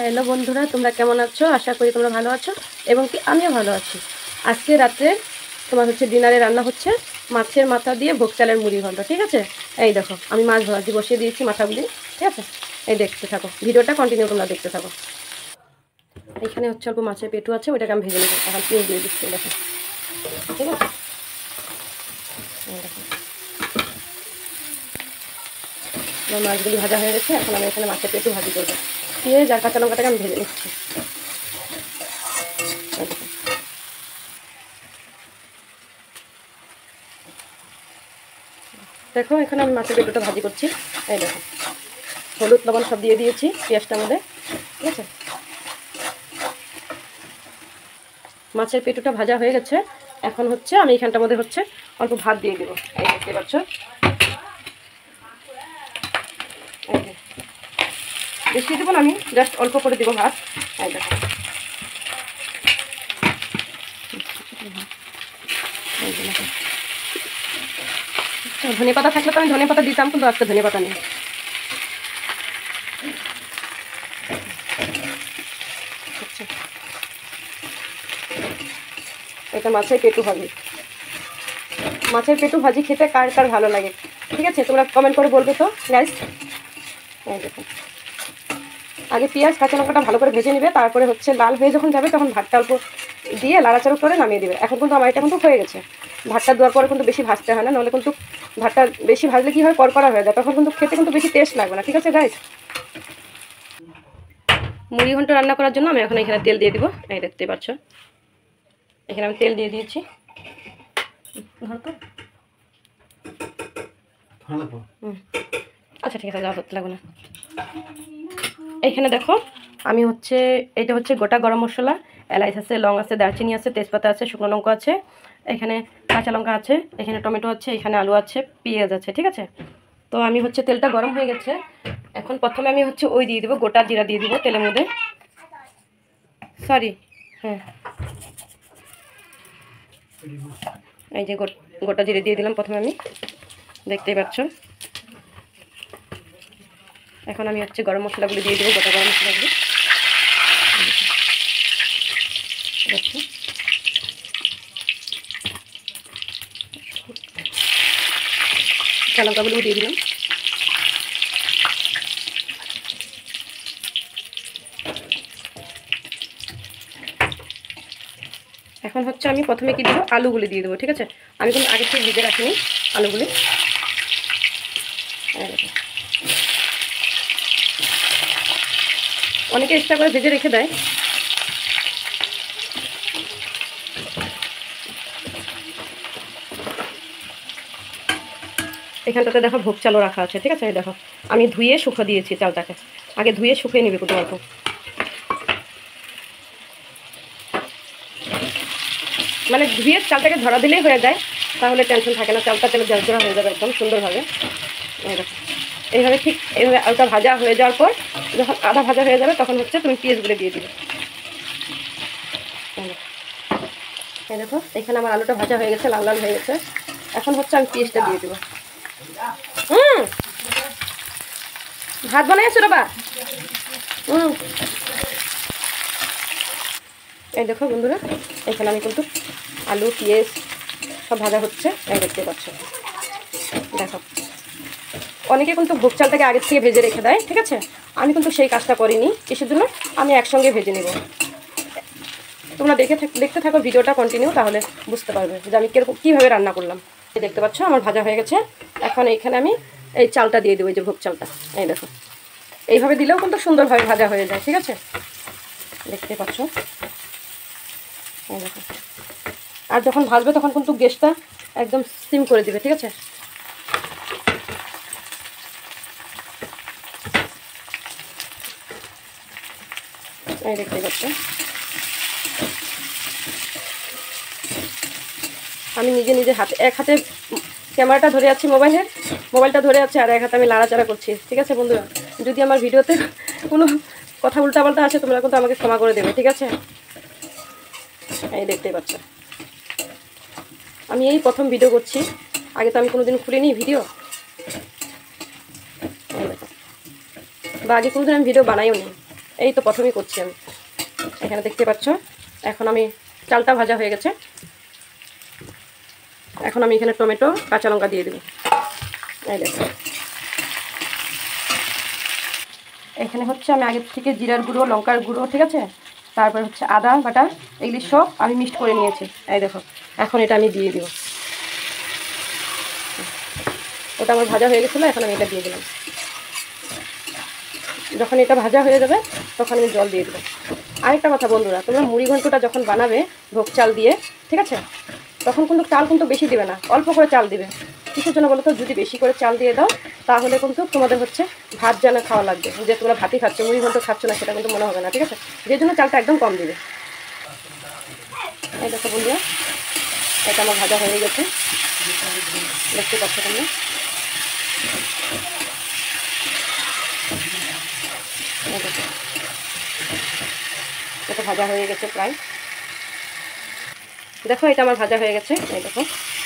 Hello বন্ধুরা, তোমরা কেমন আছো? আশা করি তোমরা ভালো আছো এবং কি আমিও ভালো আছি। আজকে রাত্রে তোমার ডিনারে রান্না হচ্ছে মাছের মাথা দিয়ে ভোগ চালের মুড়ি ঘন্ট। ঠিক আছে, এই দেখো আমি মাছ ভাজি বসিয়ে দিয়েছি মাথাগুলি। ঠিক আছে, এই দেখতে থাকো, ভিডিওটা কন্টিনিউ তোমরা দেখতে থাকো। এখানে অল্প মাছের পেটু আছে, ওইটাকে আমি ভেজে নেবো। এখন পেঁয়াজ দিয়ে দিচ্ছি, দেখো। ঠিক আছে, দেখো আমার মাছগুলি ভাজা হয়ে গেছে। এখন আমি এখানে মাছের পেটু ভাজি করবো। পেঁয়াজ আর কাঁচা লঙ্কাটাকে আমি ভেজে নিচ্ছি। দেখো এখানে আমি মাছের পেটুটা ভাজি করছি। এই দেখো হলুদ লবণ সব দিয়ে দিয়েছি পেঁয়াজটার মধ্যে। ঠিক আছে, মাছের পেটুটা ভাজা হয়ে গেছে। এখন আমি এখানটার মধ্যে অল্প ভাত দিয়ে দেবো। এই দেখতে পাচ্ছ, বেশি দেবো না, আমি জাস্ট অল্প করে দেবো ভাত। এই দেখো ধনে পাতা থাকলে তো আমি ধনে পাতা দিতাম, কিন্তু আজকে ধনে পাতা নেই। এটা মাছের পেটু ভাজি। মাছের পেটু ভাজি খেতে কার কার ভালো লাগে, ঠিক আছে, তোমরা কমেন্ট করে বলবে তো গাইস। এই দেখো আগে পেঁয়াজ কাঁচা লঙ্কাটা ভালো করে ভেজে নেবে, তারপরে লাল হয়ে যখন যাবে তখন ভাতটা অল্প দিয়ে লাড়াচাড়া করে নামিয়ে দেবে। এখন কিন্তু আমার এটা কিন্তু হয়ে গেছে। ভাতটা দেওয়ার পরে কিন্তু বেশি ভাজতে হয় না, নাহলে কিন্তু ভাতটা বেশি ভাজলে কি হয়, কড়কড়া হয়ে যায়, তখন কিন্তু খেতে কিন্তু বেশি টেস্ট লাগবে না। ঠিক আছে গাইস, মুড়ি ঘন্ট রান্না করার জন্য আমি এখন এখানে তেল দিয়ে দিব। এই দেখতে পাচ্ছ, এখানে আমি তেল দিয়ে দিয়েছি। আচ্ছা ঠিক আছে, যাওয়া করতে লাগবে না। এইখানে দেখো আমি এটা গোটা গরম মশলা, এলাচ আছে, লং আছে, দারচিনি আছে, তেজপাতা আছে, শুকনো লঙ্কা আছে, এখানে কাঁচা লঙ্কা আছে, এখানে টমেটো আছে, এখানে আলু আছে, পেঁয়াজ আছে। ঠিক আছে, তো আমি তেলটা গরম হয়ে গেছে। এখন প্রথমে আমি ওই দিয়ে দিব, গোটা জিরা দিয়ে দিব তেলের মধ্যে। সরি, হ্যাঁ, এই যে গোটা জিরে দিয়ে দিলাম প্রথমে আমি, দেখতেই পাচ্ছ। এখন আমি গরম মশলাগুলো দিয়ে দেবো, গোটা গরম মশলাগুলো। লঙ্কাগুলো দিয়ে দিলাম। এখন আমি প্রথমে কি দেবো, আলুগুলি দিয়ে দেবো। ঠিক আছে, আমি কিন্তু আগে থেকে ভিজে রাখিনি আলুগুলি। অনেকে এক্সট্রা করে ভেজে রেখে দেয়। এখানটাতে দেখো ভোগ চালও রাখা আছে। ঠিক আছে, দেখো আমি ধুয়ে শুকো দিয়েছি চালটাকে, আগে ধুয়ে শুকিয়ে নিবি কোথাও অল্প। মানে ধুয়ে চালটাকে ধরা দিলেই হয়ে যায়, তাহলে টেনশন থাকে না, চালটা তেলে ঝরঝরা হয়ে যাবে একদম সুন্দরভাবে। এইভাবে ঠিক এইভাবে আলুটা ভাজা হয়ে যাওয়ার পর, যখন আধা ভাজা হয়ে যাবে তখন তুমি পেঁয়াজগুলো দিয়ে দিবে। এই দেখো এখানে আমার আলুটা ভাজা হয়ে গেছে, লাল লাল হয়ে গেছে। এখন আমি পেঁয়াজটা দিয়ে দেবো। ভাত বানাইছো রে বা? এই দেখো বন্ধুরা, এখানে আমি কিন্তু আলু পেঁয়াজ সব ভাজা হচ্ছে, এই দেখতে পাচ্ছ। দেখো অনেকে কিন্তু ভোগ চালটাকে আগের থেকে ভেজে রেখে দেয়। ঠিক আছে, আমি কিন্তু সেই কাজটা করিনি। কিসের জন্য? আমি একসঙ্গে ভেজে নেব। তোমরা দেখতে থাকো ভিডিওটা কন্টিনিউ, তাহলে বুঝতে পারবে যে আমি কীভাবে রান্না করলাম। দেখতে পাচ্ছ আমার ভাজা হয়ে গেছে। এখন এইখানে আমি এই চালটা দিয়ে দেবো, এই যে ভোগ চালটা। এই দেখো এইভাবে দিলেও কিন্তু সুন্দরভাবে ভাজা হয়ে যায়। ঠিক আছে, দেখতে পাচ্ছ। এই দেখো, আর যখন ভাজবে তখন কিন্তু গ্যাসটা একদম সিম করে দিবে। ঠিক আছে, এই দেখতে পাচ্ছ আমি নিজে হাতে, এক হাতে ক্যামেরাটা ধরে আছি, মোবাইলটা ধরে আছে, আর এক হাতে আমি লাড়াচাড়া করছি। ঠিক আছে বন্ধুরা, যদি আমার ভিডিওতে কোনো কথা উল্টাপাল্টা আসে তোমরা কিন্তু আমাকে ক্ষমা করে দেবে। ঠিক আছে, এই দেখতেই পাচ্ছ আমি এই প্রথম ভিডিও করছি, আগে তো আমি কোনোদিন খুলিনি ভিডিও, বা আগে কোনোদিন আমি ভিডিও বানাইও নি। এই তো প্রথমেই করছি আমি, এখানে দেখতে পাচ্ছ। এখন আমি চালটা ভাজা হয়ে গেছে, এখন আমি এখানে টমেটো কাঁচা লঙ্কা দিয়ে দেবো। এই দেখো, এখানে হচ্ছে আমি আগে থেকে জিরার গুঁড়ো, লঙ্কার গুঁড়ো, ঠিক আছে, তারপর হচ্ছে আদা বাটা, এগুলি সব আমি মিক্সড করে নিয়েছি। এই দেখো, এখন এটা আমি দিয়ে দিব। ওটা আমার ভাজা হয়ে গেছিলো, এখন আমি এটা দিয়ে দিলাম। যখন এটা ভাজা হয়ে যাবে তখন আমি জল দিয়ে দেবো। আরেকটা কথা বন্ধুরা, তোমরা মুড়ি ঘন্টটা যখন বানাবে ভোগ চাল দিয়ে, ঠিক আছে, তখন কিন্তু চাল কিন্তু বেশি দিবে না, অল্প করে চাল দিবে। কিসের জন্য বলো তো? যদি বেশি করে চাল দিয়ে দাও তাহলে কিন্তু তোমাদের হচ্ছে ভাত যেন খাওয়া লাগবে, যে তোমরা ভাতই খাচ্ছ, মুড়ি ঘন্ট খাচ্ছ না, সেটা কিন্তু মনে হবে না, ঠিক আছে। যে জন্য চালটা একদম কম দিবে। এই দেখো বন্ধুরা, এটা আমার ভাজা হয়ে গেছে, দেখতে পাচ্ছ তোমরা। এটা ভাজা হয়ে গেছে প্রায়। দেখো, এটা আমার ভাজা হয়ে গেছে। এই দেখো,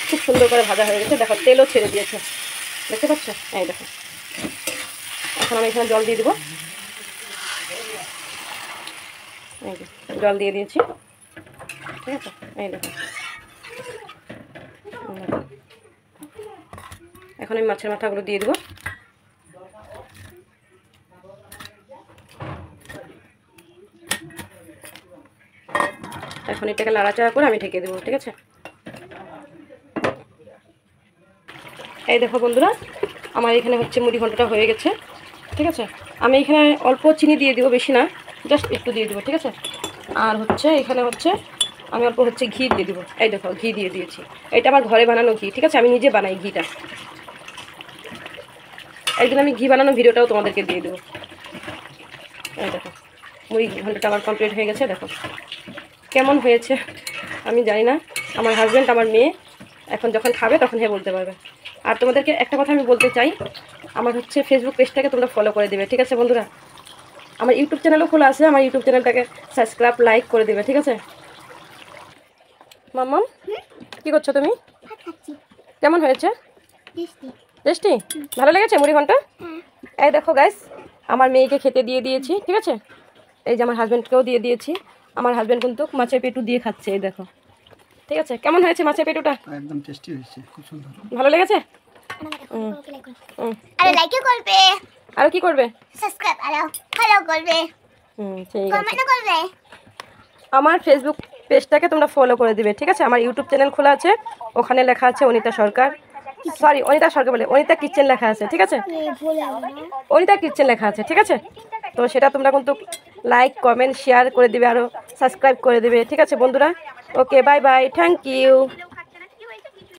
খুব সুন্দর করে ভাজা হয়ে গেছে। দেখো, তেলও ছেড়ে দিয়েছে, দেখতে পাচ্ছ? এই দেখো, এখন আমি এখানে জল দিয়ে দেবো। এই যে জল দিয়ে দিয়েছি, ঠিক আছে। এই দেখো, এখন আমি মাছের মাথাগুলো দিয়ে দেবো। এখন এটাকে নাড়াচাড়া করে আমি ঢেকে দেবো, ঠিক আছে। এই দেখো বন্ধুরা, আমার এখানে হচ্ছে মুড়ি ঘন্টটা হয়ে গেছে, ঠিক আছে। আমি এখানে অল্প চিনি দিয়ে দিব, বেশি না, জাস্ট একটু দিয়ে দেবো, ঠিক আছে। আর হচ্ছে এখানে হচ্ছে আমি অল্প হচ্ছে ঘি দিয়ে দেবো। এই দেখো, ঘি দিয়ে দিয়েছি। এটা আমার ঘরে বানানো ঘি, ঠিক আছে, আমি নিজে বানাই ঘিটা। একদিন আমি ঘি বানানো ভিডিওটাও তোমাদেরকে দিয়ে দেবো। এই দেখো, মুড়ি ঘন্টটা আমার কমপ্লিট হয়ে গেছে। দেখো কেমন হয়েছে আমি জানি না, আমার হাজব্যান্ড, আমার মেয়ে এখন যখন খাবে তখন বলতে পারবে। আর তোমাদেরকে একটা কথা আমি বলতে চাই, আমার হচ্ছে ফেসবুক পেজটাকে তোমরা ফলো করে দেবে, ঠিক আছে বন্ধুরা। আমার ইউটিউব চ্যানেলও খোলা আছে, আমার ইউটিউব চ্যানেলটাকে সাবস্ক্রাইব, লাইক করে দেবে, ঠিক আছে। মাম্মাম, কি করছো তুমি? কেমন হয়েছে? টেস্টি? ভালো লেগেছে মুড়ি ঘন্ট? এই দেখো গাইস, আমার মেয়েকে খেতে দিয়ে দিয়েছি, ঠিক আছে। এই যে আমার হাজব্যান্ডকেও দিয়ে দিয়েছি। আমার হাজব্যান্ড কিন্তু মাছের পেটু দিয়ে খাচ্ছে, এই দেখো, ঠিক আছে। কেমন হয়েছে মাছের পেটুটা? একদম টেস্টি হয়েছে, খুব সুন্দর। ভালো লেগেছে? আরে লাইক করবে, আর কি করবে? সাবস্ক্রাইব আর ফলো করবে, ঠিক আছে। কমেন্ট করবে। আমার ফেসবুক পেজটাকে তোমরা ফলো করে দিবে, ঠিক আছে। আমার ইউটিউব চ্যানেল খোলা আছে, ওখানে লেখা আছে অনিতা সরকার, সরি অনিতা সরকার বলে অনিতা কিচেন লেখা আছে, ঠিক আছে। অনিতা কিচেন লেখা আছে, ঠিক আছে। তো সেটা তোমরা কিন্তু লাইক, কমেন্ট, শেয়ার করে দিবে, আরও সাবস্ক্রাইব করে দেবে, ঠিক আছে বন্ধুরা। ওকে, বাই বাই, থ্যাংক ইউ।